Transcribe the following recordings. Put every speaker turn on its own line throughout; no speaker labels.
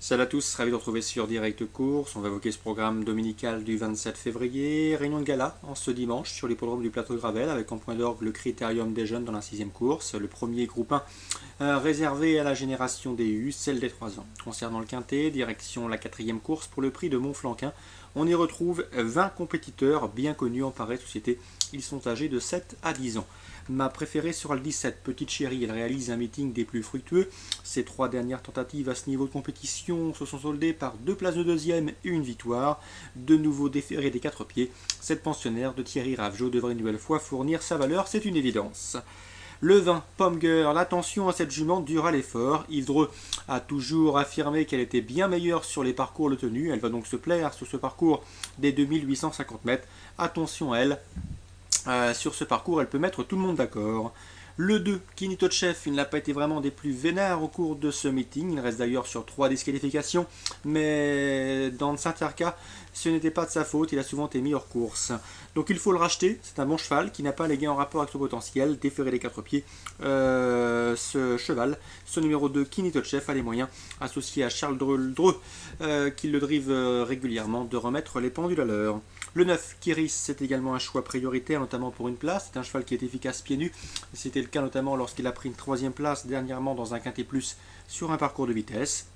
Salut à tous, ravi de retrouver sur Direct Course. On va évoquer ce programme dominical du 27 février. Réunion de gala en ce dimanche sur l'hippodrome du plateau de Gravel avec en point d'orgue le Critérium des jeunes dans la 6e course. Le premier groupe 1 réservé à la génération des U, celle des 3 ans. Concernant le quintet, direction la 4e course pour le prix de Montflanquin. On y retrouve 20 compétiteurs bien connus en pareille société. Ils sont âgés de 7 à 10 ans. Ma préférée sera le 17, Petite Chérie. Elle réalise un meeting des plus fructueux. Ses 3 dernières tentatives à ce niveau de compétition se sont soldées par 2 places de deuxième et une victoire. De nouveau déféré des 4 pieds, cette pensionnaire de Thierry Ravgeot devrait une nouvelle fois fournir sa valeur, c'est une évidence. Le 20, Pomger, l'attention à cette jument dure à l'effort. Yves Dreux a toujours affirmé qu'elle était bien meilleure sur les parcours le tenu. Elle va donc se plaire sur ce parcours des 2850 mètres. Attention à elle. Sur ce parcours, elle peut mettre tout le monde d'accord. Le 2, Kinitotchev, il n'a pas été vraiment des plus vénères au cours de ce meeting. Il reste d'ailleurs sur 3 disqualifications. Mais dans certains cas, ce n'était pas de sa faute. Il a souvent été mis hors course. Donc il faut le racheter. C'est un bon cheval qui n'a pas les gains en rapport avec son potentiel. Déféré des 4 pieds. Ce cheval, ce numéro 2, Kinitotchev, a les moyens, associé à Charles Dreux, qui le drive régulièrement, de remettre les pendules à l'heure. Le 9, Kiris, c'est également un choix prioritaire, notamment pour une place. C'est un cheval qui est efficace pieds nus. C'était le cas notamment lorsqu'il a pris une 3e place dernièrement dans un quintet plus sur un parcours de vitesse.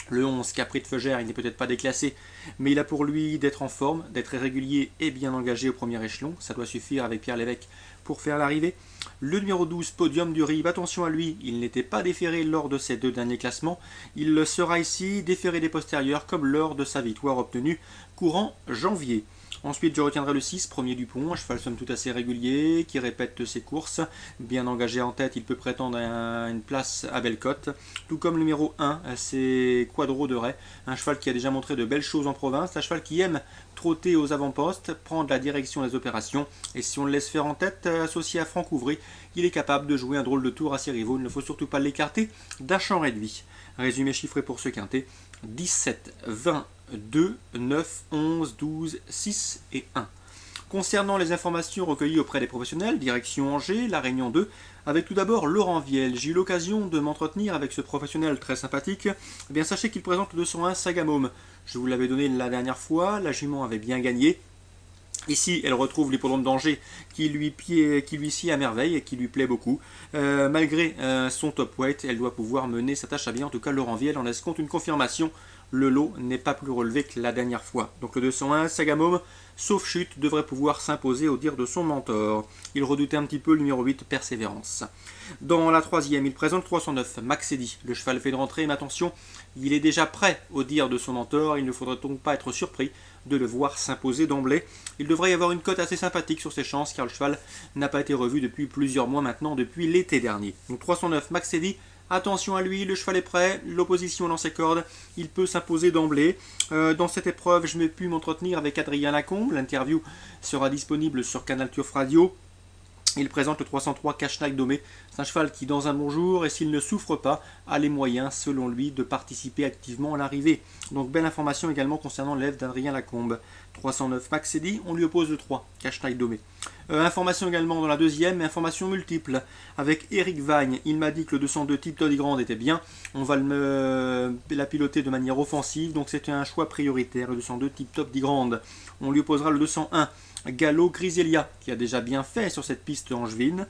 Le 11, Capri de Feugère, il n'est peut-être pas déclassé, mais il a pour lui d'être en forme, d'être régulier et bien engagé au premier échelon. Ça doit suffire avec Pierre Lévesque pour faire l'arrivée. Le numéro 12, Podium du Rib, attention à lui, il n'était pas déféré lors de ses 2 derniers classements. Il le sera ici, déféré des postérieurs, comme lors de sa victoire obtenue courant janvier. Ensuite, je retiendrai le 6, Premier Dupont, un cheval somme tout assez régulier, qui répète ses courses. Bien engagé en tête, il peut prétendre à une place à Bellecote. Tout comme le numéro 1, c'est Quadro de Ray, un cheval qui a déjà montré de belles choses en province, un cheval qui aime trotter aux avant-postes, prendre la direction des opérations. Et si on le laisse faire en tête, associé à Franck Ouvry, il est capable de jouer un drôle de tour à ses rivaux. Il ne faut surtout pas l'écarter d'un champ réduit. Résumé chiffré pour ce quintet, 17, 20, 2, 9, 11, 12, 6 et 1. Concernant les informations recueillies auprès des professionnels, direction Angers, la Réunion 2, avec tout d'abord Laurent Viel. J'ai eu l'occasion de m'entretenir avec ce professionnel très sympathique. Eh bien, sachez qu'il présente le 201 Sagamome. Je vous l'avais donné la dernière fois, la jument avait bien gagné. Ici, elle retrouve l'hippodrome d'Angers qui lui sied à merveille et qui lui plaît beaucoup. Malgré son top weight, elle doit pouvoir mener sa tâche à bien. En tout cas, Laurent Viel en escompte une confirmation. Le lot n'est pas plus relevé que la dernière fois. Donc le 201, Sagamome, sauf chute, devrait pouvoir s'imposer au dire de son mentor. Il redoutait un petit peu le numéro 8, Persévérance. Dans la 3e, il présente 309, Max Eddy. Le cheval fait de rentrée, mais attention, il est déjà prêt au dire de son mentor. Il ne faudrait donc pas être surpris de le voir s'imposer d'emblée. Il devrait y avoir une cote assez sympathique sur ses chances, car le cheval n'a pas été revu depuis plusieurs mois maintenant, depuis l'été dernier. Donc 309, Max Eddy. Attention à lui, le cheval est prêt, l'opposition dans ses cordes, il peut s'imposer d'emblée. Dans cette épreuve, je n'ai pu m'entretenir avec Adrien Lacombe, l'interview sera disponible sur Canal Turf Radio. Il présente le 303 Cache-Nac Domé. C'est un cheval qui, dans un bon jour, et s'il ne souffre pas, a les moyens, selon lui, de participer activement à l'arrivée. Donc, belle information également concernant l'élève d'Adrien Lacombe. 309 Max Eddy, on lui oppose le 3, Cache-Nac Domé. Information également dans la 2e, information multiple, avec Eric Vagne. Il m'a dit que le 202 Type Toddy Grande était bien. On va la piloter de manière offensive, donc c'était un choix prioritaire. Le 202 Type Top Grande. On lui opposera le 201. Gallo Griselia, qui a déjà bien fait sur cette piste angevine.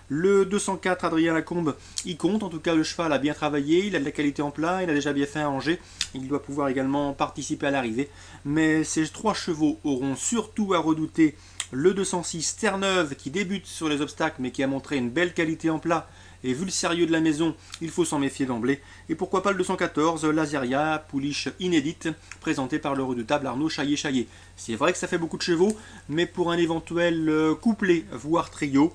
Le 204, Adrien Lacombe, il compte. En tout cas, le cheval a bien travaillé, il a de la qualité en plat, il a déjà bien fait à Angers. Il doit pouvoir également participer à l'arrivée. Mais ces 3 chevaux auront surtout à redouter le 206, Terre-Neuve, qui débute sur les obstacles, mais qui a montré une belle qualité en plat. Et vu le sérieux de la maison, il faut s'en méfier d'emblée. Et pourquoi pas le 214, Lazeria, pouliche inédite, présenté par le redoutable Arnaud Chaillet-Chaillet. C'est vrai que ça fait beaucoup de chevaux, mais pour un éventuel couplet, voire trio,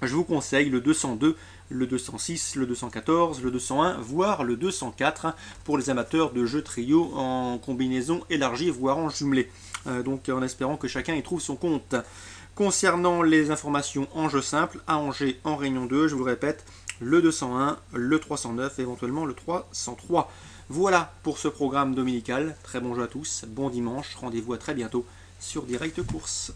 je vous conseille le 202, le 206, le 214, le 201, voire le 204 pour les amateurs de jeux trio en combinaison élargie, voire en jumelé. Donc en espérant que chacun y trouve son compte. Concernant les informations en jeu simple, à Angers en Réunion 2, je vous le répète, le 201, le 309, éventuellement le 303. Voilà pour ce programme dominical. Très bon jeu à tous, bon dimanche, rendez-vous à très bientôt sur Direct Course.